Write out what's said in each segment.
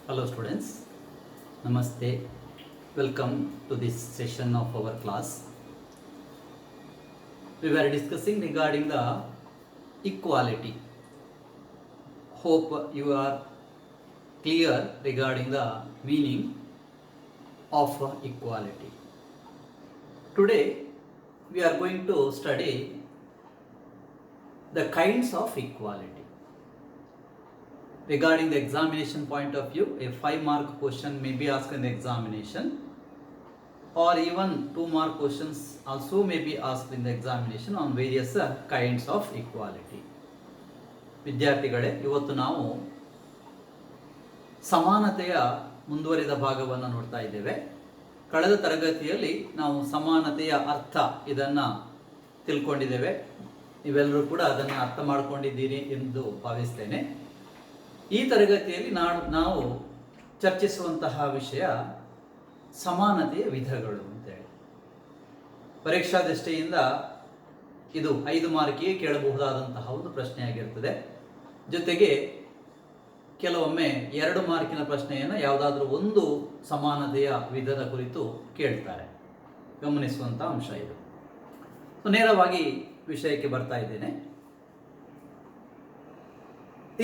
Hello students, Namaste. Welcome to this session of our class. We were discussing regarding the equality. Hope you are clear regarding the meaning of equality. Today we are going to study the kinds of equality. Regarding the examination point of view, a 5-mark question may be asked in the examination, or even 2-mark questions also may be asked in the examination on various kinds of equality. ವಿದ್ಯಾರ್ಥಿಗಳೇ, ಇವತ್ತು ನಾವು ಸಮಾನತೆಯ ಮುಂದುವರಿದ ಭಾಗವನ್ನು ನೋಡ್ತಾ ಇದ್ದೇವೆ. ಕಳೆದ ತರಗತಿಯಲ್ಲಿ ನಾವು ಸಮಾನತೆಯ ಅರ್ಥ ಇದನ್ನು ತಿಳ್ಕೊಂಡಿದ್ದೇವೆ. ನೀವೆಲ್ಲರೂ ಕೂಡ ಅದನ್ನು ಅರ್ಥ ಮಾಡಿಕೊಂಡಿದ್ದೀರಿ ಎಂದು ಭಾವಿಸ್ತೇನೆ. ಈ ತರಗತಿಯಲ್ಲಿ ನಾವು ಚರ್ಚಿಸುವಂತಹ ವಿಷಯ ಸಮಾನತೆಯ ವಿಧಗಳು ಅಂತೇಳಿ. ಪರೀಕ್ಷಾ ದೃಷ್ಟಿಯಿಂದ ಇದು 5 ಮಾರ್ಕಿಗೆ ಕೇಳಬಹುದಾದಂತಹ ಒಂದು ಪ್ರಶ್ನೆಯಾಗಿರ್ತದೆ. ಜೊತೆಗೆ ಕೆಲವೊಮ್ಮೆ 2 ಮಾರ್ಕಿನ ಪ್ರಶ್ನೆಯನ್ನು ಯಾವುದಾದ್ರೂ ಒಂದು ಸಮಾನತೆಯ ವಿಧದ ಕುರಿತು ಕೇಳ್ತಾರೆ. ಗಮನಿಸುವಂಥ ಅಂಶ ಇದು. ನೇರವಾಗಿ ವಿಷಯಕ್ಕೆ ಬರ್ತಾ ಇದ್ದೇನೆ.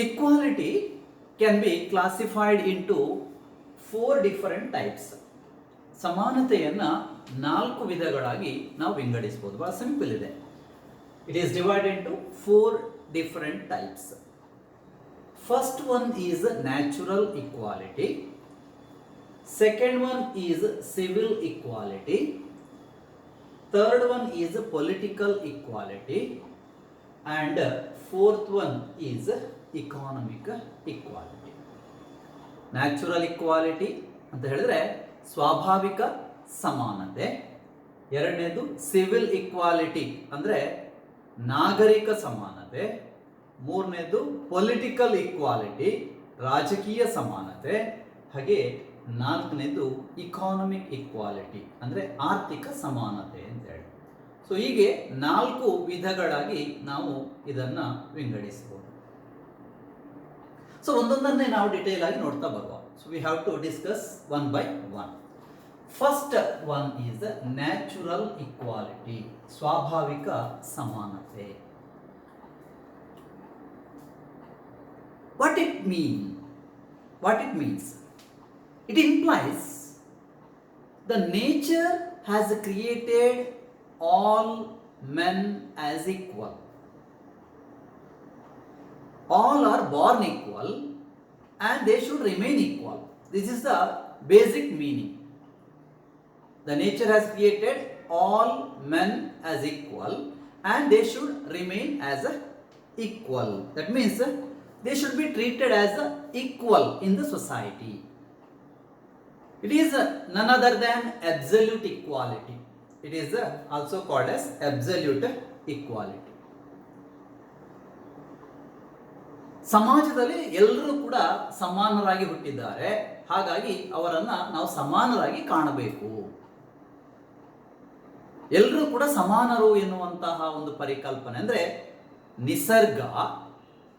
Equality can be classified into 4 different types. ಸಮಾನತೆಯನ್ನು 4 ವಿಧಗಳಾಗಿ ನಾವು ವಿಂಗಡಿಸಬಹುದು. ಬಹಳ ಸಿಂಪಲ್ ಇದೆ. It is divided into 4 different types. First one is natural equality. Second one is civil equality. Third one is political equality. And fourth one is economic equality. Natural equality ಅಂತ ಹೇಳಿದ್ರೆ ಸ್ವಾಭಾವಿಕ ಸಮಾನತೆ. ಎರಡನೇದು ಸಿವಿಲ್ ಇಕ್ವಾಲಿಟಿ ಅಂದರೆ ನಾಗರಿಕ ಸಮಾನತೆ. ಮೂರನೇದು political equality, ರಾಜಕೀಯ ಸಮಾನತೆ. ಹಾಗೆ ನಾಲ್ಕನೇದು ಇಕಾನಮಿಕ್ ಇಕ್ವಾಲಿಟಿ ಅಂದರೆ ಆರ್ಥಿಕ ಸಮಾನತೆ ಅಂತೇಳಿ. ಸೊ ಹೀಗೆ 4 ವಿಧಗಳಾಗಿ ನಾವು ಇದನ್ನು ವಿಂಗಡಿಸಬಹುದು. ಸೊ ಒಂದೊಂದನ್ನೇ ನಾವು ಡಿಟೇಲ್ ಆಗಿ ನೋಡ್ತಾ ಬರುವ. So we have to discuss one by one. First one is natural equality, ಸ್ವಾಭಾವಿಕ ಸಮಾನತೆ. What it means? It implies the nature has created all men as equal. All are born equal and they should remain equal. This is the basic meaning. The nature has created all men as equal and they should remain as equal. That means they should be treated as equal in the society. It is none other than absolute equality. It is also called as absolute equality. ಸಮಾಜದಲ್ಲಿ ಎಲ್ಲರೂ ಕೂಡ ಸಮಾನರಾಗಿ ಹುಟ್ಟಿದ್ದಾರೆ. ಹಾಗಾಗಿ ಅವರನ್ನು ನಾವು ಸಮಾನರಾಗಿ ಕಾಣಬೇಕು. ಎಲ್ಲರೂ ಕೂಡ ಸಮಾನರು ಎನ್ನುವಂತಹ ಒಂದು ಪರಿಕಲ್ಪನೆ ಅಂದರೆ ನಿಸರ್ಗ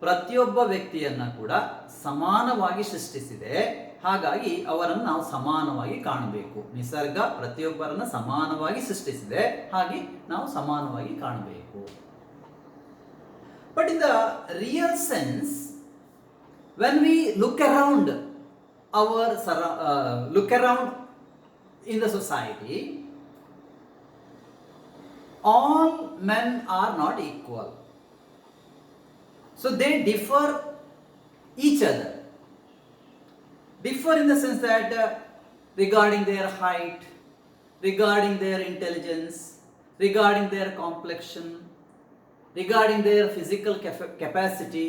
ಪ್ರತಿಯೊಬ್ಬ ವ್ಯಕ್ತಿಯನ್ನ ಕೂಡ ಸಮಾನವಾಗಿ ಸೃಷ್ಟಿಸಿದೆ. ಹಾಗಾಗಿ ಅವರನ್ನು ನಾವು ಸಮಾನವಾಗಿ ಕಾಣಬೇಕು. ನಿಸರ್ಗ ಪ್ರತಿಯೊಬ್ಬರನ್ನ ಸಮಾನವಾಗಿ ಸೃಷ್ಟಿಸಿದೆ, ಹಾಗೆ ನಾವು ಸಮಾನವಾಗಿ ಕಾಣಬೇಕು. But in the real sense, when we look around in the society, all men are not equal. So they differ each other. Differ in the sense that regarding their height, regarding their intelligence, regarding their complexion, regarding their physical capacity,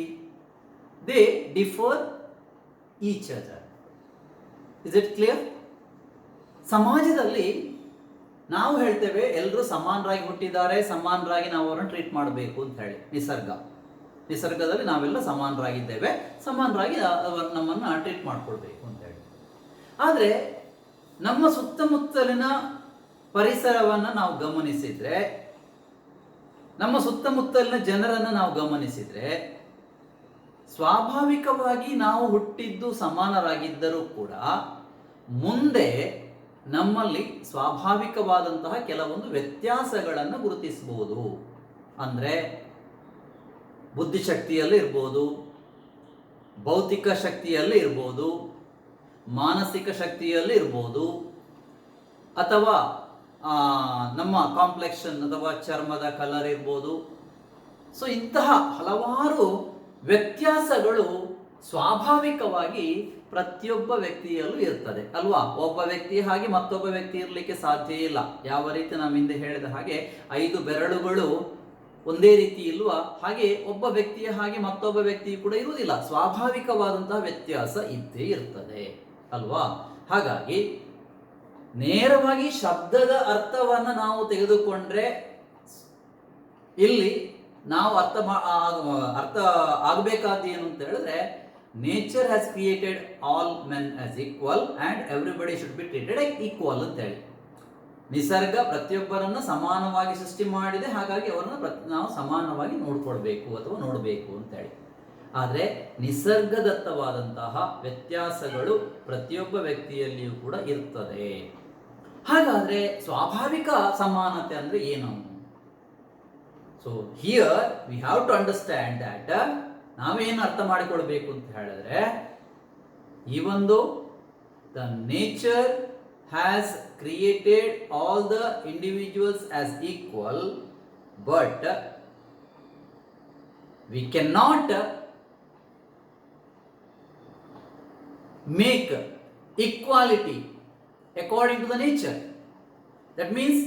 they differ each other. Is it clear? ಸಮಾಜದಲ್ಲಿ ನಾವು ಹೇಳ್ತೇವೆ ಎಲ್ಲರೂ ಸಮಾನರಾಗಿ ಹುಟ್ಟಿದ್ದಾರೆ, ಸಮಾನರಾಗಿ ನಾವು ಅವರನ್ನು treat ಮಾಡಬೇಕು ಅಂತ ಹೇಳಿ. ನಿಸರ್ಗದಲ್ಲಿ ನಾವೆಲ್ಲ ಸಮಾನರಾಗಿದ್ದೇವೆ, ಸಮಾನರಾಗಿ ನಮ್ಮನ್ನು ಟ್ರೀಟ್ ಮಾಡ್ಕೊಳ್ಬೇಕು ಅಂತ ಹೇಳಿ. ಆದರೆ ನಮ್ಮ ಸುತ್ತಮುತ್ತಲಿನ ಪರಿಸರವನ್ನು ನಾವು ಗಮನಿಸಿದರೆ, ನಮ್ಮ ಸುತ್ತಮುತ್ತಲಿನ ಜನರನ್ನು ನಾವು ಗಮನಿಸಿದರೆ ಸ್ವಾಭಾವಿಕವಾಗಿ ನಾವು ಹುಟ್ಟಿದ್ದು ಸಮಾನರಾಗಿದ್ದರೂ ಕೂಡ ಮುಂದೆ ನಮ್ಮಲ್ಲಿ ಸ್ವಾಭಾವಿಕವಾದಂತಹ ಕೆಲವೊಂದು ವ್ಯತ್ಯಾಸಗಳನ್ನು ಗುರುತಿಸಬಹುದು. ಅಂದರೆ ಬುದ್ಧಿಶಕ್ತಿಯಲ್ಲಿ ಇರ್ಬೋದು, ಭೌತಿಕ ಶಕ್ತಿಯಲ್ಲಿ ಇರ್ಬೋದು, ಮಾನಸಿಕ ಶಕ್ತಿಯಲ್ಲಿ ಇರ್ಬೋದು, ಅಥವಾ ನಮ್ಮ ಕಾಂಪ್ಲೆಕ್ಷನ್ ಅಥವಾ ಚರ್ಮದ ಕಲರ್ ಇರ್ಬೋದು. ಸೊ ಇಂತಹ ಹಲವಾರು ವ್ಯತ್ಯಾಸಗಳು ಸ್ವಾಭಾವಿಕವಾಗಿ ಪ್ರತಿಯೊಬ್ಬ ವ್ಯಕ್ತಿಯಲ್ಲೂ ಇರ್ತದೆ ಅಲ್ವಾ. ಒಬ್ಬ ವ್ಯಕ್ತಿ ಹಾಗೆ ಮತ್ತೊಬ್ಬ ವ್ಯಕ್ತಿ ಇರಲಿಕ್ಕೆ ಸಾಧ್ಯ ಇಲ್ಲ. ಯಾವ ರೀತಿ ನಾವು ಹಿಂದೆ ಹೇಳಿದ ಹಾಗೆ 5 ಬೆರಳುಗಳು ಒಂದೇ ರೀತಿ ಇಲ್ವಾ, ಹಾಗೆ ಒಬ್ಬ ವ್ಯಕ್ತಿಯ ಹಾಗೆ ಮತ್ತೊಬ್ಬ ವ್ಯಕ್ತಿ ಕೂಡ ಇರುವುದಿಲ್ಲ. ಸ್ವಾಭಾವಿಕವಾದಂತಹ ವ್ಯತ್ಯಾಸ ಇದ್ದೇ ಇರ್ತದೆ ಅಲ್ವಾ. ಹಾಗಾಗಿ ನೇರವಾಗಿ ಶಬ್ದದ ಅರ್ಥವನ್ನು ನಾವು ತೆಗೆದುಕೊಂಡ್ರೆ ಇಲ್ಲಿ ನಾವು ಅರ್ಥ ಆಗಬೇಕಾದ ಏನು ಅಂತ ಹೇಳಿದ್ರೆ, nature has created all men as equal and everybody should be treated equal ಅಂತ ಹೇಳಿ. ನಿಸರ್ಗ ಪ್ರತಿಯೊಬ್ಬರನ್ನು ಸಮಾನವಾಗಿ ಸೃಷ್ಟಿ ಮಾಡಿದೆ, ಹಾಗಾಗಿ ಅವರನ್ನು ನಾವು ಸಮಾನವಾಗಿ ನೋಡ್ಕೊಳ್ಬೇಕು ಅಥವಾ ನೋಡಬೇಕು ಅಂತ ಹೇಳಿ. ಆದರೆ ನಿಸರ್ಗದತ್ತವಾದಂತಹ ವ್ಯತ್ಯಾಸಗಳು ಪ್ರತಿಯೊಬ್ಬ ವ್ಯಕ್ತಿಯಲ್ಲಿಯೂ ಕೂಡ ಇರ್ತದೆ. ಹಾಗಾದ್ರೆ ಸ್ವಾಭಾವಿಕ ಸಮಾನತೆ ಅಂದ್ರೆ ಏನು? So here we have to understand that, ನಾವೇನು ಅರ್ಥ ಮಾಡಿಕೊಳ್ಬೇಕು ಅಂತ ಹೇಳಿದ್ರೆ, ಈ ಒಂದು the nature has created all the individuals as equal, but we cannot make equality according to the nature. That means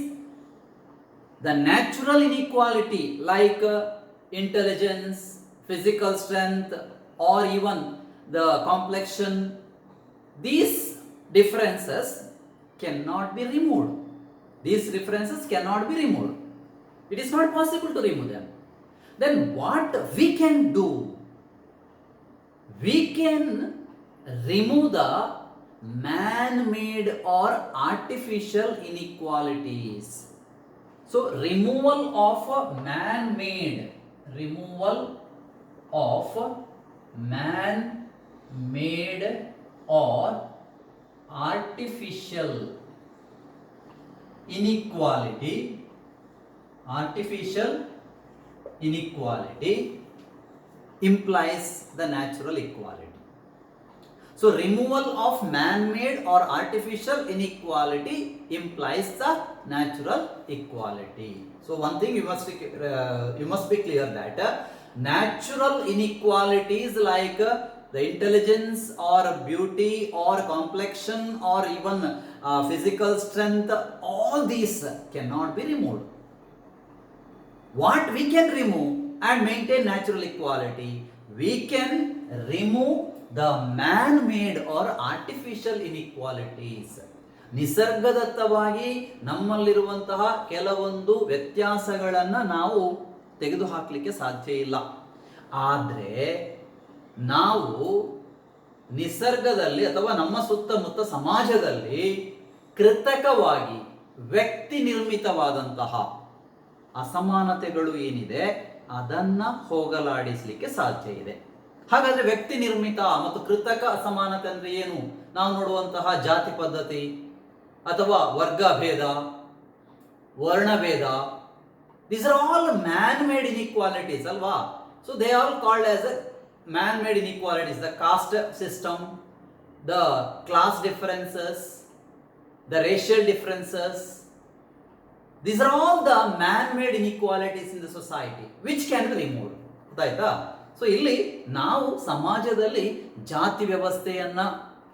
the natural inequality like intelligence, physical strength, or even the complexion, these differences cannot be removed. These differences cannot be removed. It is not possible to remove them. Then what we can do? We can remove the man-made or artificial inequalities. So removal of man-made or artificial inequality implies the natural equality. So removal of man-made or artificial inequality implies the natural equality. So one thing you must be clear that natural inequalities like the intelligence or beauty or complexion or even physical strength, all these cannot be removed. What we can remove and maintain natural equality, we can remove the man-made or artificial inequalities. ನಿಸರ್ಗದತ್ತವಾಗಿ ನಮ್ಮಲ್ಲಿರುವಂತಹ ಕೆಲವೊಂದು ವ್ಯತ್ಯಾಸಗಳನ್ನು ನಾವು ತೆಗೆದುಹಾಕಲಿಕ್ಕೆ ಸಾಧ್ಯ ಇಲ್ಲ. ಆದರೆ ನಾವು ನಿಸರ್ಗದಲ್ಲಿ ಅಥವಾ ನಮ್ಮ ಸುತ್ತಮುತ್ತ ಸಮಾಜದಲ್ಲಿ ಕೃತಕವಾಗಿ ವ್ಯಕ್ತಿ ನಿರ್ಮಿತವಾದಂತಹ ಅಸಮಾನತೆಗಳು ಏನಿದೆ ಅದನ್ನ ಹೋಗಲಾಡಿಸಲಿಕ್ಕೆ ಸಾಧ್ಯ ಇದೆ. ಹಾಗಾದ್ರೆ ವ್ಯಕ್ತಿ ನಿರ್ಮಿತ ಮತ್ತು ಕೃತಕ ಅಸಮಾನತೆ ಅಂದ್ರೆ ಏನು? ನಾವು ನೋಡುವಂತಹ ಜಾತಿ ಪದ್ಧತಿ ಅಥವಾ ವರ್ಗಭೇದ, ವರ್ಣಭೇದ, these are all man-made inequalities ಅಲ್ವಾ. So they are all called as man-made inequalities. The caste system, the class differences, the racial differences, these are all the man-made inequalities in the society which can be removed. ಗೊತ್ತಾಯ್ತಾ? So ಇಲ್ಲಿ ನಾವು ಸಮಾಜದಲ್ಲಿ ಜಾತಿ ವ್ಯವಸ್ಥೆಯನ್ನ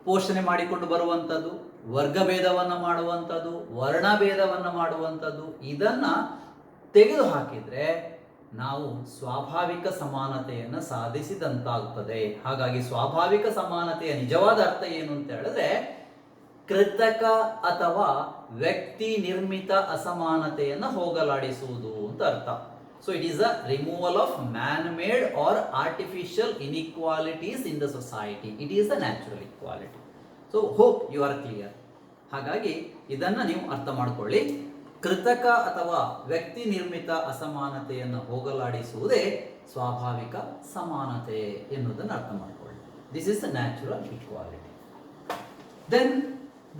ಪೋಷಣೆ ಮಾಡಿಕೊಂಡು ಬರುವಂಥದ್ದು, ವರ್ಗಭೇದವನ್ನು ಮಾಡುವಂಥದ್ದು, ವರ್ಣಭೇದವನ್ನು ಮಾಡುವಂಥದ್ದು, ಇದನ್ನ ತೆಗೆದು ಹಾಕಿದ್ರೆ ನಾವು ಸ್ವಾಭಾವಿಕ ಸಮಾನತೆಯನ್ನು ಸಾಧಿಸಿದಂತಾಗುತ್ತದೆ. ಹಾಗಾಗಿ ಸ್ವಾಭಾವಿಕ ಸಮಾನತೆಯ ನಿಜವಾದ ಅರ್ಥ ಏನು ಅಂತ ಹೇಳಿದ್ರೆ, ಕೃತಕ ಅಥವಾ ವ್ಯಕ್ತಿ ನಿರ್ಮಿತ ಅಸಮಾನತೆಯನ್ನು ಹೋಗಲಾಡಿಸುವುದು ಅಂತ ಅರ್ಥ. So it is a removal of man-made or artificial inequalities in the society. It is the natural equality. So hope you are clear. ಹಾಗಾಗಿ ಇದನ್ನು ನೀವು ಅರ್ಥ ಮಾಡ್ಕೊಳ್ಳಿ. ಕೃತಕ ಅಥವಾ ವ್ಯಕ್ತಿ ನಿರ್ಮಿತ ಅಸಮಾನತೆಯನ್ನು ಹೋಗಲಾಡಿಸುವುದೇ ಸ್ವಾಭಾವಿಕ ಸಮಾನತೆ ಎನ್ನುವುದನ್ನು ಅರ್ಥ ಮಾಡಿಕೊಳ್ಳಿ. This is the natural equality. Then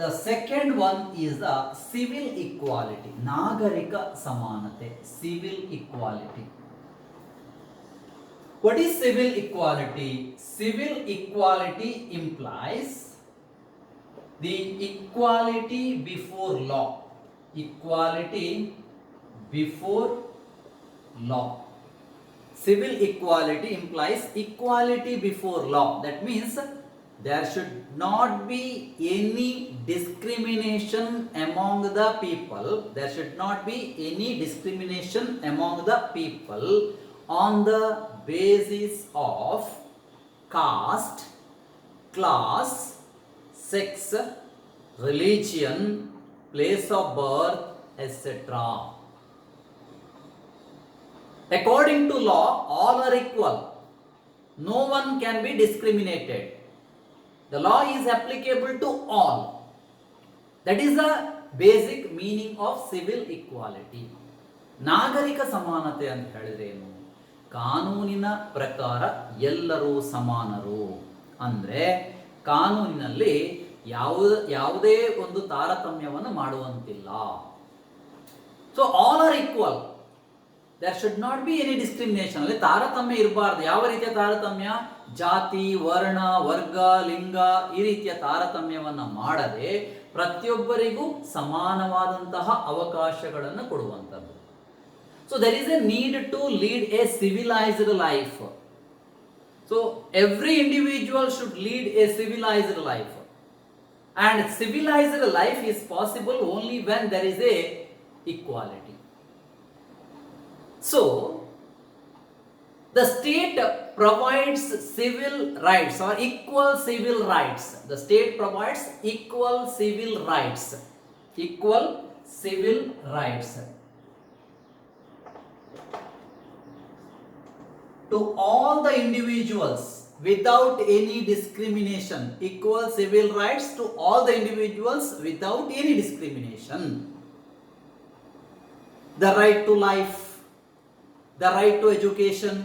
the second one is the civil equality, ನಾಗರಿಕ ಸಮಾನತೆ, civil equality. What is civil equality? Civil equality implies the equality before law. Equality before law. Civil equality implies equality before law. That means there should not be any discrimination among the people. There should not be any discrimination among the people on the basis of caste, class, sex, religion, place of birth, etc. According to law, all are equal. No one can be discriminated. The law is applicable to all. That is the basic meaning of civil equality. ನಾಗರಿಕ ಸಮಾನತೆ ಅಂತ ಹೇಳಿದ್ರೆ ಏನು? ಕಾನೂನಿನ ಪ್ರಕಾರ ಎಲ್ಲರೂ ಸಮಾನರು. ಅಂದರೆ ಕಾನೂನಿನಲ್ಲಿ ಯಾವುದೇ ಒಂದು ತಾರತಮ್ಯವನ್ನು ಮಾಡುವಂತಿಲ್ಲ. So all are equal. There should not be any discrimination. ಅಲ್ಲಿ ತಾರತಮ್ಯ ಇರಬಾರ್ದು. ಯಾವ ರೀತಿಯ ತಾರತಮ್ಯ? ಜಾತಿ, ವರ್ಣ, ವರ್ಗ, ಲಿಂಗ ಈ ರೀತಿಯ ತಾರತಮ್ಯವನ್ನು ಮಾಡದೆ ಪ್ರತಿಯೊಬ್ಬರಿಗೂ ಸಮಾನವಾದಂತಹ ಅವಕಾಶಗಳನ್ನು ಕೊಡುವಂಥದ್ದು. So there is a need to lead a civilized life. So every individual should lead a civilized life. And civilized life is possible only when there is a equality. So the state provides civil rights or equal civil rights. The state provides equal civil rights. Equal civil rights to all the individuals without any discrimination. Equal civil rights to all the individuals without any discrimination. The right to life, the right to education,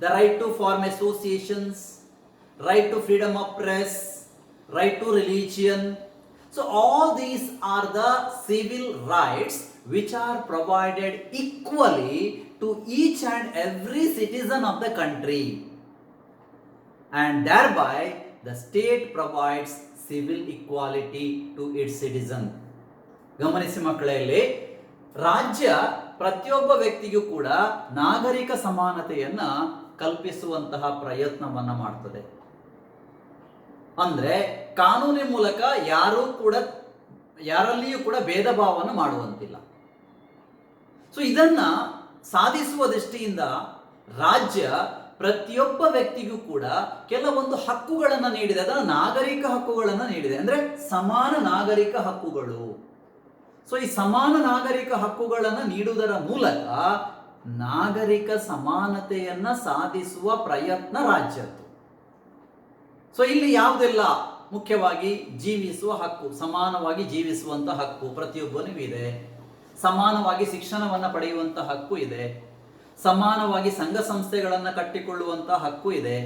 the right to form associations, right to freedom of press, right to religion. So all these are the civil rights which are provided equally to each and every citizen of the country, and thereby the state provides civil equality to its citizen. ಗಮನಿಸಿ ಮಕ್ಕಳಲ್ಲಿ, ರಾಜ್ಯ ಪ್ರತಿಯೊಬ್ಬ ವ್ಯಕ್ತಿಗೂ ಕೂಡ ನಾಗರಿಕ ಸಮಾನತೆಯನ್ನ ಕಲ್ಪಿಸುವಂತಹ ಪ್ರಯತ್ನವನ್ನ ಮಾಡ್ತದೆ. ಅಂದ್ರೆ ಕಾನೂನಿನ ಮೂಲಕ ಯಾರಲ್ಲಿಯೂ ಕೂಡ ಭೇದ ಭಾವವನ್ನು ಮಾಡುವಂತಿಲ್ಲ. ಸೊ ಇದನ್ನ ಸಾಧಿಸುವ ದೃಷ್ಟಿಯಿಂದ ರಾಜ್ಯ ಪ್ರತಿಯೊಬ್ಬ ವ್ಯಕ್ತಿಗೂ ಕೂಡ ಕೆಲವೊಂದು ಹಕ್ಕುಗಳನ್ನು ನೀಡಿದೆ. ಅದನ್ನು ನಾಗರಿಕ ಹಕ್ಕುಗಳನ್ನು ನೀಡಿದೆ. ಅಂದ್ರೆ ಸಮಾನ ನಾಗರಿಕ ಹಕ್ಕುಗಳು. ಸೊ ಈ ಸಮಾನ ನಾಗರಿಕ ಹಕ್ಕುಗಳನ್ನು ನೀಡುವುದರ ಮೂಲಕ ನಾಗರಿಕ ಸಮಾನತೆಯನ್ನ ಸಾಧಿಸುವ ಪ್ರಯತ್ನ ರಾಜ್ಯದ್ದು. ಸೊ ಇಲ್ಲಿ ಯಾವುದೆಲ್ಲ? ಮುಖ್ಯವಾಗಿ ಜೀವಿಸುವ ಹಕ್ಕು, ಸಮಾನವಾಗಿ ಜೀವಿಸುವಂತ ಹಕ್ಕು ಪ್ರತಿಯೊಬ್ಬನಿಗೂ ಇದೆ. ಸಮಾನವಾಗಿ ಶಿಕ್ಷಣವನ್ನು ಪಡೆಯುವಂತ ಹಕ್ಕು ಇದೆ. ಸಮಾನವಾಗಿ ಸಂಘ ಸಂಸ್ಥೆಗಳನ್ನು ಕಟ್ಟಿಕೊಳ್ಳುವಂತ ಹಕ್ಕು ಇದೆ.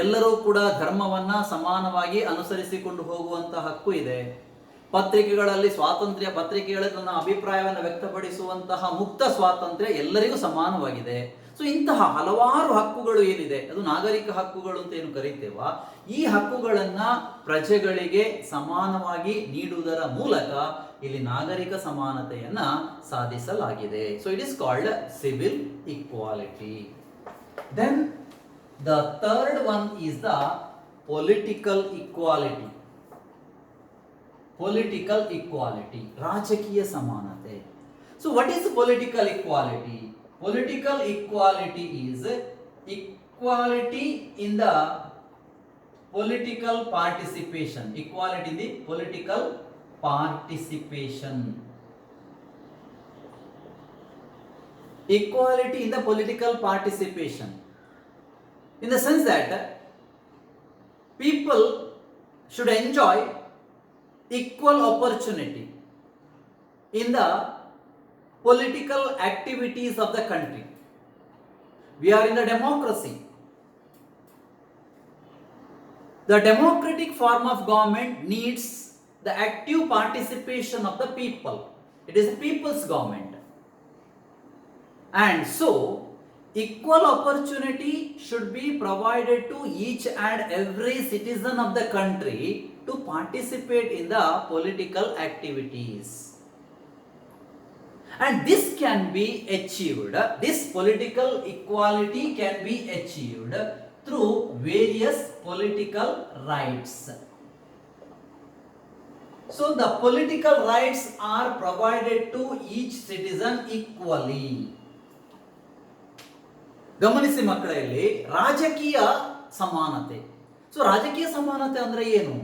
ಎಲ್ಲರೂ ಕೂಡ ಧರ್ಮವನ್ನ ಸಮಾನವಾಗಿ ಅನುಸರಿಸಿಕೊಂಡು ಹೋಗುವಂತ ಹಕ್ಕು ಇದೆ. ಪತ್ರಿಕೆಗಳಲ್ಲಿ ಸ್ವಾತಂತ್ರ್ಯ, ಪತ್ರಿಕೆಗಳಲ್ಲಿ ತನ್ನ ಅಭಿಪ್ರಾಯವನ್ನು ವ್ಯಕ್ತಪಡಿಸುವಂತಹ ಮುಕ್ತ ಸ್ವಾತಂತ್ರ್ಯ ಎಲ್ಲರಿಗೂ ಸಮಾನವಾಗಿದೆ. ಸೊ ಇಂತಹ ಹಲವಾರು ಹಕ್ಕುಗಳು ಏನಿದೆ, ಅದು ನಾಗರಿಕ ಹಕ್ಕುಗಳು ಅಂತ ಏನು ಕರೀತೇವ, ಈ ಹಕ್ಕುಗಳನ್ನ ಪ್ರಜೆಗಳಿಗೆ ಸಮಾನವಾಗಿ ನೀಡುವುದರ ಮೂಲಕ ಇಲ್ಲಿ ನಾಗರಿಕ ಸಮಾನತೆಯನ್ನ ಸಾಧಿಸಲಾಗಿದೆ. So it is called civil equality. Then the third one is the political equality. Political equality, ರಾಜಕೀಯ ಸಮಾನತೆ. So what is political equality? Political equality is equality in the political participation. Equality in the political participation. Equality in the political participation. In the sense that people should enjoy equal opportunity. in the political activities of the country. We are in the democracy. The democratic form of government needs the active participation of the people. It is a people's government. And so, equal opportunity should be provided to each and every citizen of the country to participate in the political activities. And this can be achieved, this political equality can be achieved through various political rights. So the political rights are provided to each citizen equally. ಗಮನಿಸಿ ಮಕ್ಕಳಲ್ಲಿ ರಾಜಕೀಯ ಸಮಾನತೆ. So ರಾಜಕೀಯ ಸಮಾನತೆ ಅಂದ್ರೆ ಏನು?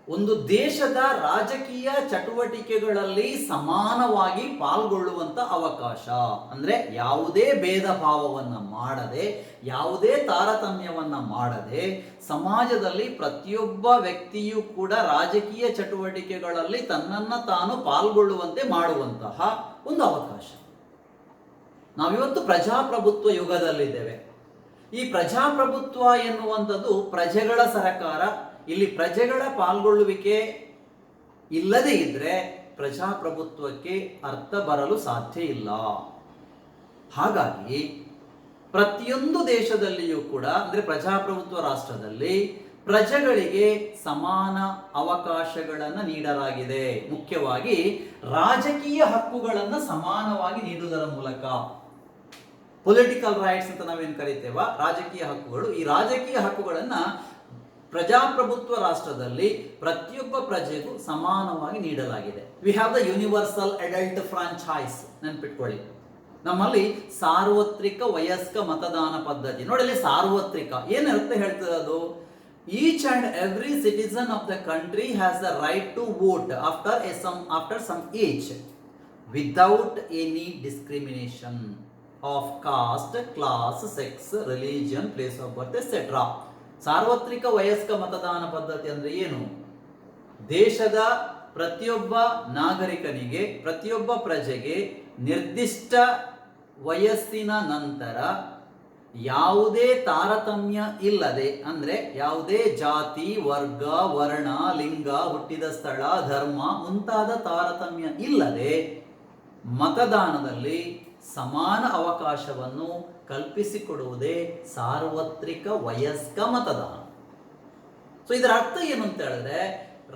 ಒಂದು ದೇಶದ ರಾಜಕೀಯ ಚಟುವಟಿಕೆಗಳಲ್ಲಿ ಸಮಾನವಾಗಿ ಪಾಲ್ಗೊಳ್ಳುವಂತ ಅವಕಾಶ. ಅಂದ್ರೆ ಯಾವುದೇ ಭೇದ ಭಾವವನ್ನ ಮಾಡದೆ, ಯಾವುದೇ ತಾರತಮ್ಯವನ್ನ ಮಾಡದೆ, ಸಮಾಜದಲ್ಲಿ ಪ್ರತಿಯೊಬ್ಬ ವ್ಯಕ್ತಿಯೂ ಕೂಡ ರಾಜಕೀಯ ಚಟುವಟಿಕೆಗಳಲ್ಲಿ ತನ್ನನ್ನ ತಾನು ಪಾಲ್ಗೊಳ್ಳುವಂತೆ ಮಾಡುವಂತಹ ಒಂದು ಅವಕಾಶ. ನಾವಿವತ್ತು ಪ್ರಜಾಪ್ರಭುತ್ವ ಯುಗದಲ್ಲಿದ್ದೇವೆ. ಈ ಪ್ರಜಾಪ್ರಭುತ್ವ ಎನ್ನುವಂಥದ್ದು ಪ್ರಜೆಗಳ ಸರಕಾರ. ಇಲ್ಲಿ ಪ್ರಜೆಗಳ ಪಾಲ್ಗೊಳ್ಳುವಿಕೆ ಇಲ್ಲದೆ ಇದ್ರೆ ಪ್ರಜಾಪ್ರಭುತ್ವಕ್ಕೆ ಅರ್ಥ ಬರಲು ಸಾಧ್ಯ ಇಲ್ಲ. ಹಾಗಾಗಿ ಪ್ರತಿಯೊಂದು ದೇಶದಲ್ಲಿಯೂ ಕೂಡ, ಅಂದ್ರೆ ಪ್ರಜಾಪ್ರಭುತ್ವ ರಾಷ್ಟ್ರದಲ್ಲಿ ಪ್ರಜೆಗಳಿಗೆ ಸಮಾನ ಅವಕಾಶಗಳನ್ನು ನೀಡಲಾಗಿದೆ. ಮುಖ್ಯವಾಗಿ ರಾಜಕೀಯ ಹಕ್ಕುಗಳನ್ನು ಸಮಾನವಾಗಿ ನೀಡುವುದರ ಮೂಲಕ, ಪೊಲಿಟಿಕಲ್ ರೈಟ್ಸ್ ಅಂತ ನಾವೇನು ಕರಿತೇವ, ರಾಜಕೀಯ ಹಕ್ಕುಗಳು, ಈ ರಾಜಕೀಯ ಹಕ್ಕುಗಳನ್ನ ಪ್ರಜಾಪ್ರಭುತ್ವ ರಾಷ್ಟ್ರದಲ್ಲಿ ಪ್ರತಿಯೊಬ್ಬ ಪ್ರಜೆಗೂ ಸಮಾನವಾಗಿ ನೀಡಲಾಗಿದೆ. We have the universal adult franchise. ನೆನ್ಪಿಟ್ಕೊಳ್ಳಿ, ನಮ್ಮಲ್ಲಿ ಸಾರ್ವತ್ರಿಕ ವಯಸ್ಕ ಮತದಾನ ಪದ್ಧತಿ. ನೋಡಿ, ಸಾರ್ವತ್ರಿಕ ಏನು ಅರ್ಥ ಹೇಳ್ತದೆ ಅದು? Each and every citizen of the country has the right to vote after some age without any discrimination of caste, class, sex, religion, place of birth, etc. ಸಾರ್ವತ್ರಿಕ ವಯಸ್ಕ ಮತದಾನ ಪದ್ಧತಿ ಅಂದ್ರೆ ಏನು? ದೇಶದ ಪ್ರತಿಯೊಬ್ಬ ನಾಗರಿಕನಿಗೆ, ಪ್ರತಿಯೊಬ್ಬ ಪ್ರಜೆಗೆ ನಿರ್ದಿಷ್ಟ ವಯಸ್ಸಿನ ನಂತರ ಯಾವುದೇ ತಾರತಮ್ಯ ಇಲ್ಲದೆ, ಅಂದ್ರೆ ಯಾವುದೇ ಜಾತಿ, ವರ್ಗ, ವರ್ಣ, ಲಿಂಗ, ಹುಟ್ಟಿದ ಸ್ಥಳ, ಧರ್ಮ ಮುಂತಾದ ತಾರತಮ್ಯ ಇಲ್ಲದೆ ಮತದಾನದಲ್ಲಿ ಸಮಾನ ಅವಕಾಶವನ್ನು ಕಲ್ಪಿಸಿಕೊಡುವುದೇ ಸಾರ್ವತ್ರಿಕ ವಯಸ್ಕ ಮತದಾನ. ಸೊ ಇದರ ಅರ್ಥ ಏನು ಅಂತ ಹೇಳಿದ್ರೆ,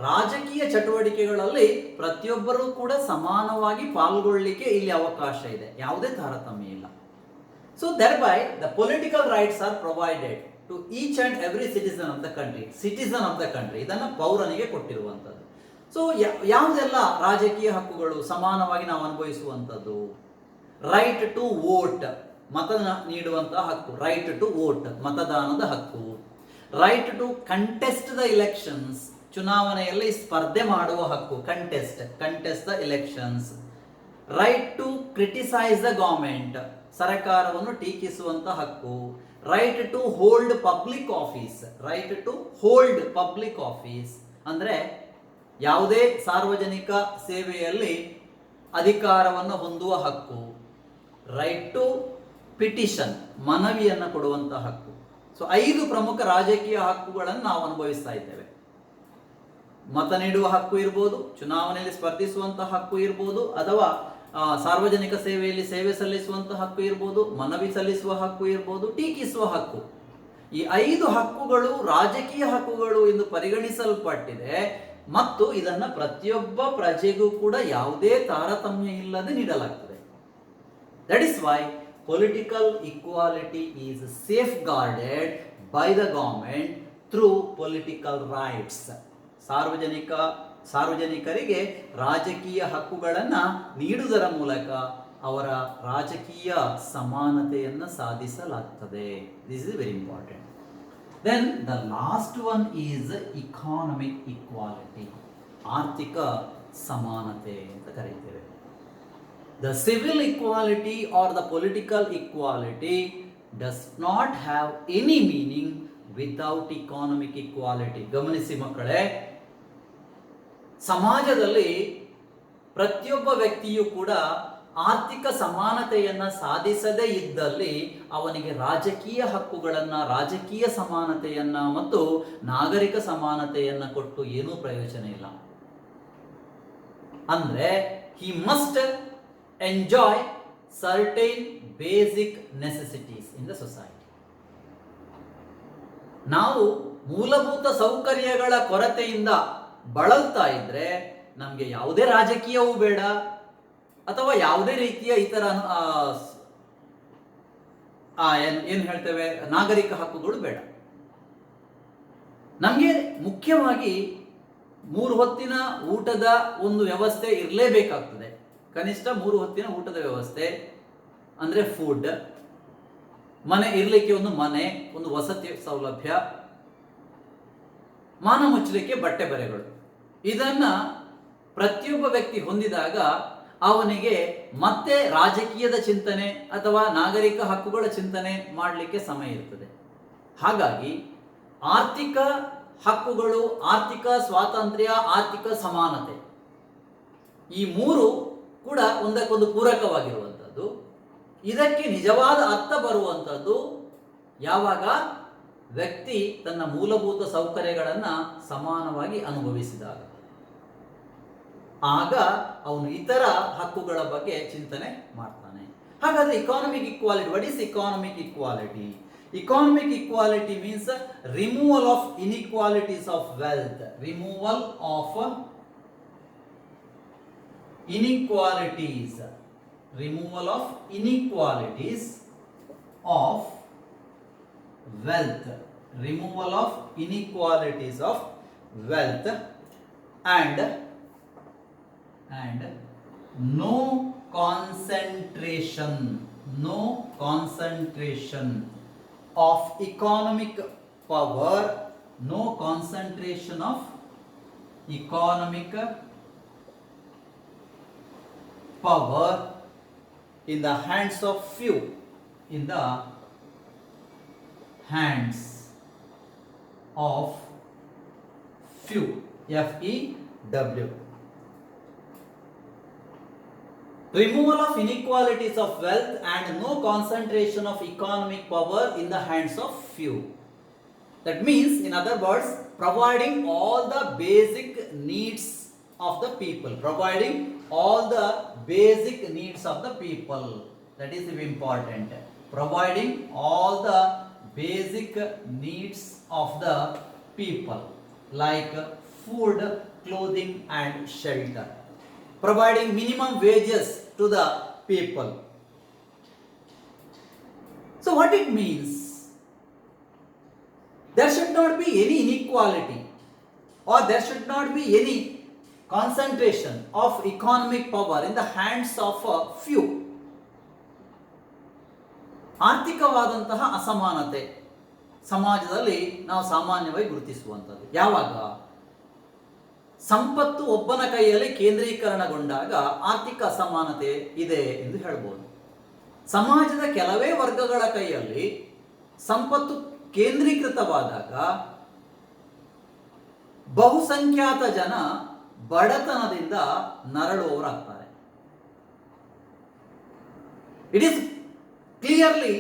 ರಾಜಕೀಯ ಚಟುವಟಿಕೆಗಳಲ್ಲಿ ಪ್ರತಿಯೊಬ್ಬರೂ ಕೂಡ ಸಮಾನವಾಗಿ ಪಾಲ್ಗೊಳ್ಳಿಕ್ಕೆ ಇಲ್ಲಿ ಅವಕಾಶ ಇದೆ, ಯಾವುದೇ ತಾರತಮ್ಯ ಇಲ್ಲ. So thereby the political rights are provided to each and every citizen of the country. Citizen of the country, ಇದನ್ನ ಪೌರನಿಗೆ ಕೊಟ್ಟಿರುವಂಥದ್ದು. ಸೊ ಯಾವುದೆಲ್ಲ ರಾಜಕೀಯ ಹಕ್ಕುಗಳು ಸಮಾನವಾಗಿ ನಾವು ಅನುಭವಿಸುವಂಥದ್ದು? ರೈಟ್ ಟು ವೋಟ್, ಮತ ನೀಡುವಂತಹ ಹಕ್ಕು, ರೈಟ್ ಟು ವೋಟ್, ಮತದಾನದ ಹಕ್ಕು. Right to contest the elections, ಚುನಾವಣೆಯಲ್ಲಿ ಸ್ಪರ್ಧೆ ಮಾಡುವ ಹಕ್ಕು, contest the elections. Right to criticise the government, ಸರ್ಕಾರವನ್ನು ಟೀಕಿಸುವಂತ ಹಕ್ಕು. Right to hold public office, right to hold public office ಅಂದ್ರೆ ಯಾವುದೇ ಸಾರ್ವಜನಿಕ ಸೇವೆಯಲ್ಲಿ ಅಧಿಕಾರವನ್ನು ಹೊಂದುವ ಹಕ್ಕು. ರೈಟ್ ಟು ಪಿಟಿಷನ್, ಮನವಿಯನ್ನು ಕೊಡುವಂತಹ ಹಕ್ಕು. ಸೊ 5 ಪ್ರಮುಖ ರಾಜಕೀಯ ಹಕ್ಕುಗಳನ್ನು ನಾವು ಅನುಭವಿಸ್ತಾ ಇದ್ದೇವೆ. ಮತ ನೀಡುವ ಹಕ್ಕು ಇರ್ಬೋದು, ಚುನಾವಣೆಯಲ್ಲಿ ಸ್ಪರ್ಧಿಸುವಂತಹ ಹಕ್ಕು ಇರ್ಬೋದು, ಅಥವಾ ಸಾರ್ವಜನಿಕ ಸೇವೆಯಲ್ಲಿ ಸೇವೆ ಸಲ್ಲಿಸುವಂತಹ ಹಕ್ಕು ಇರ್ಬೋದು, ಮನವಿ ಸಲ್ಲಿಸುವ ಹಕ್ಕು ಇರ್ಬೋದು, ಟೀಕಿಸುವ ಹಕ್ಕು. ಈ 5 ಹಕ್ಕುಗಳು ರಾಜಕೀಯ ಹಕ್ಕುಗಳು ಎಂದು ಪರಿಗಣಿಸಲ್ಪಟ್ಟಿದೆ ಮತ್ತು ಇದನ್ನ ಪ್ರತಿಯೊಬ್ಬ ಪ್ರಜೆಗೂ ಕೂಡ ಯಾವುದೇ ತಾರತಮ್ಯ ಇಲ್ಲದೆ ನೀಡಲಾಗ್ತದೆ. That is why political equality is safeguarded by the government through political rights. ಸಾರ್ವಜನಿಕರಿಗೆ ರಾಜಕೀಯ ಹಕ್ಕುಗಳನ್ನು ನೀಡುವುದರ ಮೂಲಕ ಅವರ ರಾಜಕೀಯ ಸಮಾನತೆಯನ್ನು ಸಾಧಿಸಲಾಗುತ್ತದೆ. This is very important. Then the last one is economic equality, ಆರ್ಥಿಕ ಸಮಾನತೆ ಅಂತ ಕರೀತೇವೆ. The civil equality or the political equality does not have any meaning without economic equality. ಗಮನಿಸಿ ಮಕ್ಕಳೇ, ಸಮಾಜದಲ್ಲಿ ಪ್ರತಿಯೊಬ್ಬ ವ್ಯಕ್ತಿಯೂ ಕೂಡ ಆರ್ಥಿಕ ಸಮಾನತೆಯನ್ನ ಸಾಧಿಸದೇ ಇದ್ದಲ್ಲಿ ಅವನಿಗೆ ರಾಜಕೀಯ ಹಕ್ಕುಗಳನ್ನ, ರಾಜಕೀಯ ಸಮಾನತೆಯನ್ನ ಮತ್ತು ನಾಗರಿಕ ಸಮಾನತೆಯನ್ನ ಕೊಟ್ಟು ಏನೂ ಪ್ರಯೋಜನ ಇಲ್ಲ. ಅಂದ್ರೆ he must enjoy certain basic necessities in the society. ನಾವು ಮೂಲಭೂತ ಸೌಕರ್ಯಗಳ ಕೊರತೆಯಿಂದ ಬಳಲ್ತಾ ಇದ್ರೆ ನಮಗೆ ಯಾವುದೇ ರಾಜಕೀಯವೂ ಬೇಡ ಅಥವಾ ಯಾವುದೇ ರೀತಿಯ ಇತರ ಏನು ಹೇಳ್ತೇವೆ ನಾಗರಿಕ ಹಕ್ಕುಗಳು ಬೇಡ. ನಮಗೆ ಮುಖ್ಯವಾಗಿ 3 ಹೊತ್ತಿನ ಊಟದ ಒಂದು ವ್ಯವಸ್ಥೆ ಇರಲೇಬೇಕಾಗ್ತದೆ. ಕನಿಷ್ಠ 3 ಹೊತ್ತಿನ ಊಟದ ವ್ಯವಸ್ಥೆ ಅಂದ್ರೆ ಫುಡ್, ಮನೆ ಇರಲಿಕ್ಕೆ ಒಂದು ಮನೆ, ಒಂದು ವಸತಿ ಸೌಲಭ್ಯ, ಮಾನ ಮುಚ್ಚಲಿಕ್ಕೆ ಬಟ್ಟೆ ಬರೆಗಳು. ಇದನ್ನ ಪ್ರತಿಯೊಬ್ಬ ವ್ಯಕ್ತಿ ಹೊಂದಿದಾಗ ಅವನಿಗೆ ಮತ್ತೆ ರಾಜಕೀಯದ ಚಿಂತನೆ ಅಥವಾ ನಾಗರಿಕ ಹಕ್ಕುಗಳ ಚಿಂತನೆ ಮಾಡಲಿಕ್ಕೆ ಸಮಯ ಇರ್ತದೆ. ಹಾಗಾಗಿ ಆರ್ಥಿಕ ಹಕ್ಕುಗಳು, ಆರ್ಥಿಕ ಸ್ವಾತಂತ್ರ್ಯ, ಆರ್ಥಿಕ ಸಮಾನತೆ ಈ 3 ಕೂಡ ಒಂದಕ್ಕೊಂದು ಪೂರಕವಾಗಿರುವಂಥದ್ದು. ಇದಕ್ಕೆ ನಿಜವಾದ ಅರ್ಥ ಬರುವಂಥದ್ದು ಯಾವಾಗ ವ್ಯಕ್ತಿ ತನ್ನ ಮೂಲಭೂತ ಸೌಕರ್ಯಗಳನ್ನು ಸಮಾನವಾಗಿ ಅನುಭವಿಸಿದಾಗ. ಆಗ ಅವನು ಇತರ ಹಕ್ಕುಗಳ ಬಗ್ಗೆ ಚಿಂತನೆ ಮಾಡ್ತಾನೆ. ಹಾಗಾದ್ರೆ economic equality, what is economic equality? Economic equality means removal of inequalities of wealth. Removal of inequalities. Removal of inequalities of wealth. Removal of inequalities of wealth and no concentration. No concentration of economic power, no concentration of economic power in the hands of few, in the hands of few, FEW. Removal of inequalities of wealth and no concentration of economic power in the hands of few. That means, in other words, providing all the basic needs of the people. Providing all the basic needs of the people. That is important. Providing all the basic needs of the people, like food, clothing and shelter. Providing minimum wages to the people. So what it means? There should not be any inequality or there should not be any concentration of economic power in the hands of a few. ಆರ್ಥಿಕವಾದಂತಹ ಅಸಮಾನತೆ ಸಮಾಜದಲ್ಲಿ ನಾವು ಸಾಮಾನ್ಯವಾಗಿ ಗುರುತಿಸುವಂಥದ್ದು ಯಾವಾಗ ಸಂಪತ್ತು ಒಬ್ಬನ ಕೈಯಲ್ಲಿ ಕೇಂದ್ರೀಕರಣಗೊಂಡಾಗ ಆರ್ಥಿಕ ಅಸಮಾನತೆ ಇದೆ ಎಂದು ಹೇಳ್ಬೋದು. ಸಮಾಜದ ಕೆಲವೇ ವರ್ಗಗಳ ಕೈಯಲ್ಲಿ ಸಂಪತ್ತು ಕೇಂದ್ರೀಕೃತವಾದಾಗ ಬಹುಸಂಖ್ಯಾತ ಜನ ಬಡತನದಿಂದ ನರಳುವವರಾಗ್ತಾರೆ. It is clearly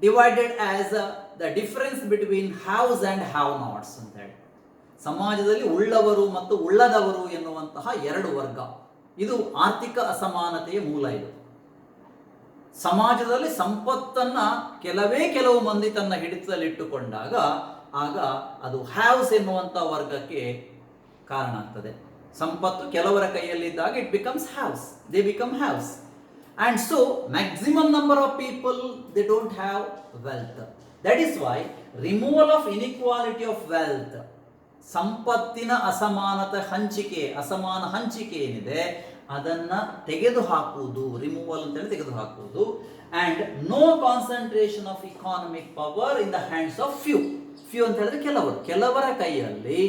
divided as the difference between haves and have nots ಅಂತ ಹೇಳಿ. ಸಮಾಜದಲ್ಲಿ ಉಳ್ಳವರು ಮತ್ತು ಉಳ್ಳದವರು ಎನ್ನುವಂತಹ 2 ವರ್ಗ. ಇದು ಆರ್ಥಿಕ ಅಸಮಾನತೆಯ ಮೂಲ. ಇದು ಸಮಾಜದಲ್ಲಿ ಸಂಪತ್ತನ್ನ ಕೆಲವು ಮಂದಿ ತನ್ನ ಹಿಡಿತದಲ್ಲಿಟ್ಟುಕೊಂಡಾಗ ಆಗ ಅದು ಹ್ಯಾವ್ಸ್ ಎನ್ನುವಂತಹ ವರ್ಗಕ್ಕೆ ಕಾರಣ ಆಗ್ತದೆ. ಸಂಪತ್ತು ಕೆಲವರ ಕೈಯಲ್ಲಿದ್ದಾಗ it becomes haves, they become haves. And so maximum number of people they don't have wealth. That is why removal of inequality of wealth, ಸಂಪತ್ತಿನ ಅಸಮಾನ ಹಂಚಿಕೆ ಏನಿದೆ ಅದನ್ನ ತೆಗೆದುಹಾಕುವುದು, ರಿಮೂವಲ್ ಅಂತೇಳಿ ತೆಗೆದುಹಾಕುವುದು. And no concentration of economic power in the hands of few. Few ಅಂತ ಹೇಳಿದ್ರೆ ಕೆಲವರ ಕೈಯಲ್ಲಿ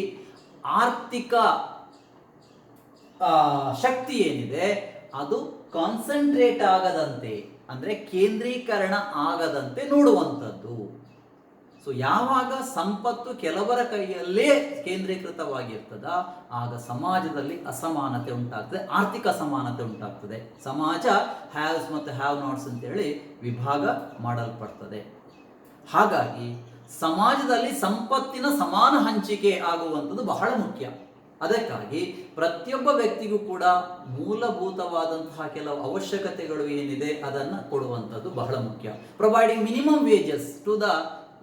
ಆರ್ಥಿಕ ಶಕ್ತಿ ಏನಿದೆ ಅದು ಕಾನ್ಸಂಟ್ರೇಟ್ ಆಗದಂತೆ, ಅಂದ್ರೆ ಕೇಂದ್ರೀಕರಣ ಆಗದಂತೆ ನೋಡುವಂಥದ್ದು. ಸೊ ಯಾವಾಗ ಸಂಪತ್ತು ಕೆಲವರ ಕೈಯಲ್ಲೇ ಕೇಂದ್ರೀಕೃತವಾಗಿರ್ತದ, ಆಗ ಸಮಾಜದಲ್ಲಿ ಅಸಮಾನತೆ ಉಂಟಾಗ್ತದೆ, ಆರ್ಥಿಕ ಅಸಮಾನತೆ ಉಂಟಾಗ್ತದೆ. ಸಮಾಜ ಹ್ಯಾವ್ಸ್ ಮತ್ತು ಹ್ಯಾವ್ ನಾಟ್ಸ್ ಅಂತೇಳಿ ವಿಭಾಗ ಮಾಡಲ್ಪಡ್ತದೆ. ಹಾಗಾಗಿ ಸಮಾಜದಲ್ಲಿ ಸಂಪತ್ತಿನ ಸಮಾನ ಹಂಚಿಕೆ ಆಗುವಂಥದ್ದು ಬಹಳ ಮುಖ್ಯ. ಅದಕ್ಕಾಗಿ ಪ್ರತಿಯೊಬ್ಬ ವ್ಯಕ್ತಿಗೂ ಕೂಡ ಮೂಲಭೂತವಾದಂತಹ ಕೆಲವು ಅವಶ್ಯಕತೆಗಳು ಏನಿದೆ ಅದನ್ನು ಕೊಡುವಂಥದ್ದು ಬಹಳ ಮುಖ್ಯ. Providing minimum wages to the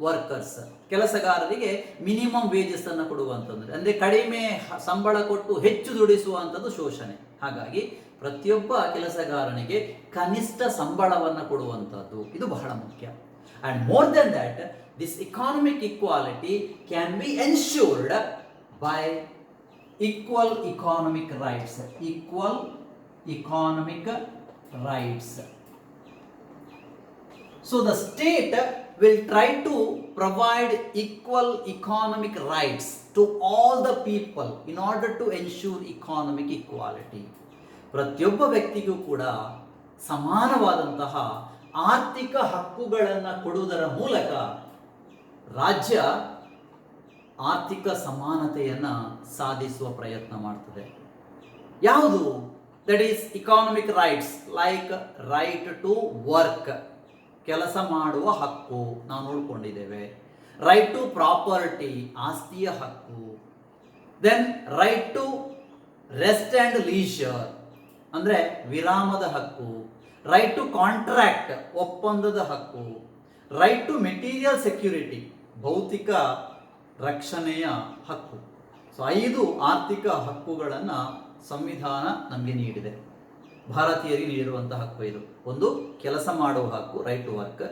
workers, ಕೆಲಸಗಾರರಿಗೆ ಮಿನಿಮಮ್ ವೇಜಸ್ ಅನ್ನು ಕೊಡುವಂಥದ್ದು, ಅಂದರೆ ಕಡಿಮೆ ಸಂಬಳ ಕೊಟ್ಟು ಹೆಚ್ಚು ದುಡಿಸುವಂಥದ್ದು ಶೋಷಣೆ. ಹಾಗಾಗಿ ಪ್ರತಿಯೊಬ್ಬ ಕೆಲಸಗಾರನಿಗೆ ಕನಿಷ್ಠ ಸಂಬಳವನ್ನು ಕೊಡುವಂಥದ್ದು ಇದು ಬಹಳ ಮುಖ್ಯ. And more than that, this economic equality can be ensured by equal economic rights. Equal economic rights. So the state will try to provide equal economic rights to all the people in order to ensure economic equality. ಪ್ರತಿಯೊಬ್ಬ ವ್ಯಕ್ತಿಗೂ ಕೂಡ ಸಮಾನವಾದಂತಹ ಆರ್ಥಿಕ ಹಕ್ಕುಗಳನ್ನು ಕೊಡುವುದರ ಮೂಲಕ ರಾಜ್ಯ ಆರ್ಥಿಕ ಸಮಾನತೆಯನ್ನು ಸಾಧಿಸುವ ಪ್ರಯತ್ನ ಮಾಡ್ತದೆ. ಯಾವುದು? That is economic rights, like right to work, ಕೆಲಸ ಮಾಡುವ ಹಕ್ಕು ನಾವು ನೋಡ್ಕೊಂಡಿದ್ದೇವೆ. ರೈಟ್ ಟು ಪ್ರಾಪರ್ಟಿ, ಆಸ್ತಿಯ ಹಕ್ಕು. Then right to rest and leisure, ಅಂದರೆ ವಿರಾಮದ ಹಕ್ಕು. ರೈಟ್ ಟು ಕಾಂಟ್ರಾಕ್ಟ್, ಒಪ್ಪಂದದ ಹಕ್ಕು. ರೈಟ್ ಟು ಮೆಟೀರಿಯಲ್ ಸೆಕ್ಯೂರಿಟಿ, ಭೌತಿಕ ರಕ್ಷಣೆಯ ಹಕ್ಕು. ಸೊ 5 ಆರ್ಥಿಕ ಹಕ್ಕುಗಳನ್ನು ಸಂವಿಧಾನ ನಮಗೆ ನೀಡಿದೆ, ಭಾರತೀಯರಿಗೆ ನೀಡಿರುವಂತಹ ಹಕ್ಕು ಇದು. ಒಂದು ಕೆಲಸ ಮಾಡುವ ಹಕ್ಕು, ರೈಟ್ ಟು ವರ್ಕ್.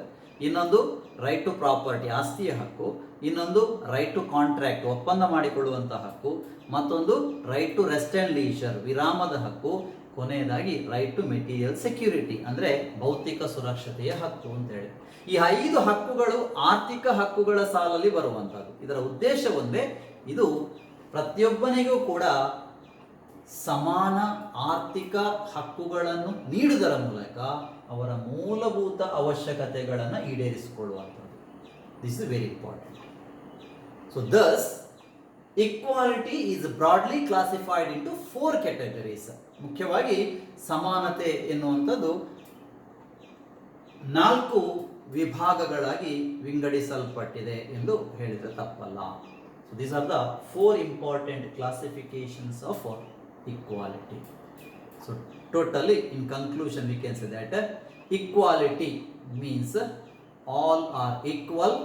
ಇನ್ನೊಂದು ರೈಟ್ ಟು ಪ್ರಾಪರ್ಟಿ, ಆಸ್ತಿಯ ಹಕ್ಕು. ಇನ್ನೊಂದು ರೈಟ್ ಟು ಕಾಂಟ್ರಾಕ್ಟ್, ಒಪ್ಪಂದ ಮಾಡಿಕೊಳ್ಳುವಂತಹ ಹಕ್ಕು. ಮತ್ತೊಂದು right to rest and leisure, ವಿರಾಮದ ಹಕ್ಕು. ಕೊನೆಯದಾಗಿ ರೈಟ್ ಟು ಮೆಟೀರಿಯಲ್ ಸೆಕ್ಯೂರಿಟಿ, ಅಂದರೆ ಭೌತಿಕ ಸುರಕ್ಷತೆಯ ಹಕ್ಕು ಅಂತೇಳಿ. ಈ 5 ಹಕ್ಕುಗಳು ಆರ್ಥಿಕ ಹಕ್ಕುಗಳ ಸಾಲಲ್ಲಿ ಬರುವಂಥದ್ದು. ಇದರ ಉದ್ದೇಶ ಒಂದೇ, ಇದು ಪ್ರತಿಯೊಬ್ಬನಿಗೂ ಕೂಡ ಸಮಾನ ಆರ್ಥಿಕ ಹಕ್ಕುಗಳನ್ನು ನೀಡುವುದರ ಮೂಲಕ ಅವರ ಮೂಲಭೂತ ಅವಶ್ಯಕತೆಗಳನ್ನು ಈಡೇರಿಸಿಕೊಳ್ಳುವಂಥದ್ದು. This is very important. So thus equality is broadly classified into 4 categories. ಮುಖ್ಯವಾಗಿ ಸಮಾನತೆ ಎನ್ನುವಂಥದ್ದು 4 ವಿಭಾಗಗಳಾಗಿ ವಿಂಗಡಿಸಲ್ಪಟ್ಟಿದೆ ಎಂದು ಹೇಳಿದರೆ ತಪ್ಪಲ್ಲ. So these are the 4 important classifications of equality. So totally in conclusion we can say that equality means all are equal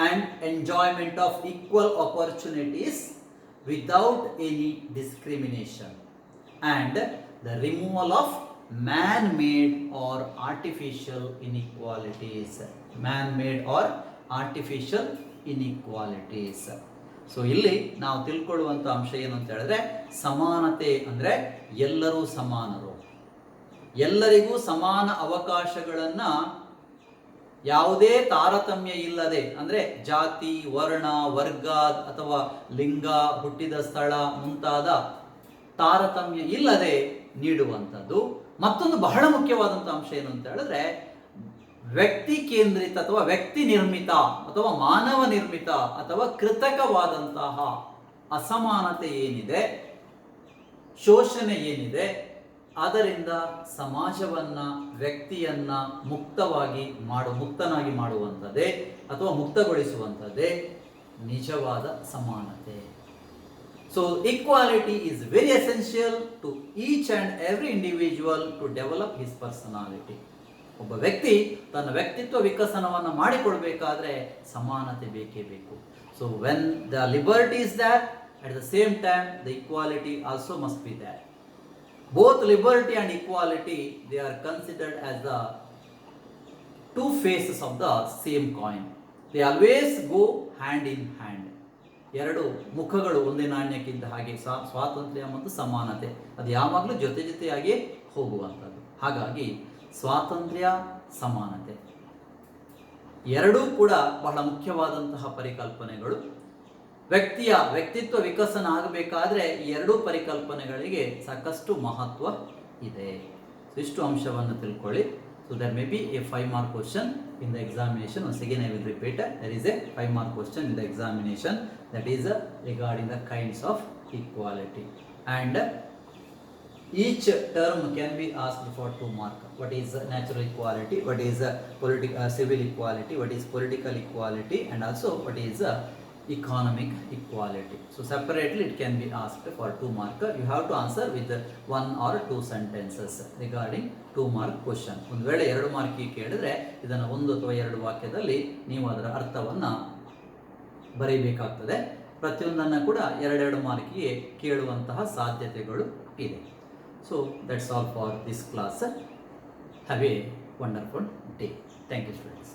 and enjoyment of equal opportunities without any discrimination, and the removal of man-made or artificial inequalities. Man-made or artificial inequalities. So ಇಲ್ಲಿ ನಾವು ತಿಳ್ಕೊಳ್ಳುವಂಥ ಅಂಶ ಏನು ಅಂತ ಹೇಳಿದ್ರೆ, ಸಮಾನತೆ ಅಂದರೆ ಎಲ್ಲರೂ ಸಮಾನರು, ಎಲ್ಲರಿಗೂ ಸಮಾನ ಅವಕಾಶಗಳನ್ನು ಯಾವುದೇ ತಾರತಮ್ಯ ಇಲ್ಲದೆ, ಅಂದರೆ ಜಾತಿ, ವರ್ಣ, ವರ್ಗ ಅಥವಾ ಲಿಂಗ, ಹುಟ್ಟಿದ ಸ್ಥಳ ಮುಂತಾದ ತಾರತಮ್ಯ ಇಲ್ಲದೆ ನೀಡುವಂಥದ್ದು. ಮತ್ತೊಂದು ಬಹಳ ಮುಖ್ಯವಾದಂಥ ಅಂಶ ಏನು ಅಂತ ಹೇಳಿದ್ರೆ, ವ್ಯಕ್ತಿ ಕೇಂದ್ರಿತ ಅಥವಾ ವ್ಯಕ್ತಿ ನಿರ್ಮಿತ ಅಥವಾ ಮಾನವ ನಿರ್ಮಿತ ಅಥವಾ ಕೃತಕವಾದಂತಹ ಅಸಮಾನತೆ ಏನಿದೆ, ಶೋಷಣೆ ಏನಿದೆ, ಅದರಿಂದ ಸಮಾಜವನ್ನ, ವ್ಯಕ್ತಿಯನ್ನ ಮುಕ್ತನಾಗಿ ಮಾಡುವಂಥದ್ದೇ ಅಥವಾ ಮುಕ್ತಗೊಳಿಸುವಂಥದ್ದೇ ನಿಜವಾದ ಸಮಾನತೆ. So equality is very essential to each and every individual to develop his personality. ಒಬ್ಬ ವ್ಯಕ್ತಿ ತನ್ನ ವ್ಯಕ್ತಿತ್ವ ವಿಕಸನವನ್ನು ಮಾಡಿಕೊಳ್ಬೇಕಾದ್ರೆ ಸಮಾನತೆ ಬೇಕೇ ಬೇಕು. So when the liberty is that, at the same time the equality also must be that. Both liberty and equality, they are considered as the 2 faces of the same coin. They always go hand in hand. 2 ಮುಖಗಳು ಒಂದೇ ನಾಣ್ಯಕ್ಕಿಂತ ಹಾಗೆ. ಸ್ವಾತಂತ್ರ್ಯ ಮತ್ತು ಸಮಾನತೆ ಅದು ಯಾವಾಗಲೂ ಜೊತೆಯಾಗಿ ಹೋಗುವಂಥದ್ದು. ಹಾಗಾಗಿ ಸ್ವಾತಂತ್ರ್ಯ, ಸಮಾನತೆ ಎರಡೂ ಕೂಡ ಬಹಳ ಮುಖ್ಯವಾದಂತಹ ಪರಿಕಲ್ಪನೆಗಳು. ವ್ಯಕ್ತಿತ್ವ ವಿಕಸನ ಆಗಬೇಕಾದ್ರೆ ಈ 2 ಪರಿಕಲ್ಪನೆಗಳಿಗೆ ಸಾಕಷ್ಟು ಮಹತ್ವ ಇದೆ. ಇಷ್ಟು ಅಂಶವನ್ನು ತಿಳ್ಕೊಳ್ಳಿ. So there may be a 5 mark question in the examination. Once again I will repeat, there is a 5 mark question in the examination, that is regarding the kinds of equality, and each term can be asked for 2 mark. What is natural equality, what is civil equality, what is political equality, and also what is economic equality. So separately it can be asked for 2 mark. You have to answer with 1 or 2 sentences regarding 2 mark question. ಒಂದು ವೇಳೆ 2 ಮಾರ್ಕಿಗೆ ಕೇಳಿದ್ರೆ ಇದನ್ನು 1 ಅಥವಾ 2 ವಾಕ್ಯದಲ್ಲಿ ನೀವು ಅದರ ಅರ್ಥವನ್ನು ಬರೀಬೇಕಾಗ್ತದೆ. ಪ್ರತಿಯೊಂದನ್ನು ಕೂಡ 2 ಮಾರ್ಕಿಗೆ ಕೇಳುವಂತಹ ಸಾಧ್ಯತೆಗಳು ಇದೆ. So that's all for this class. Have a wonderful day. Thank you, students.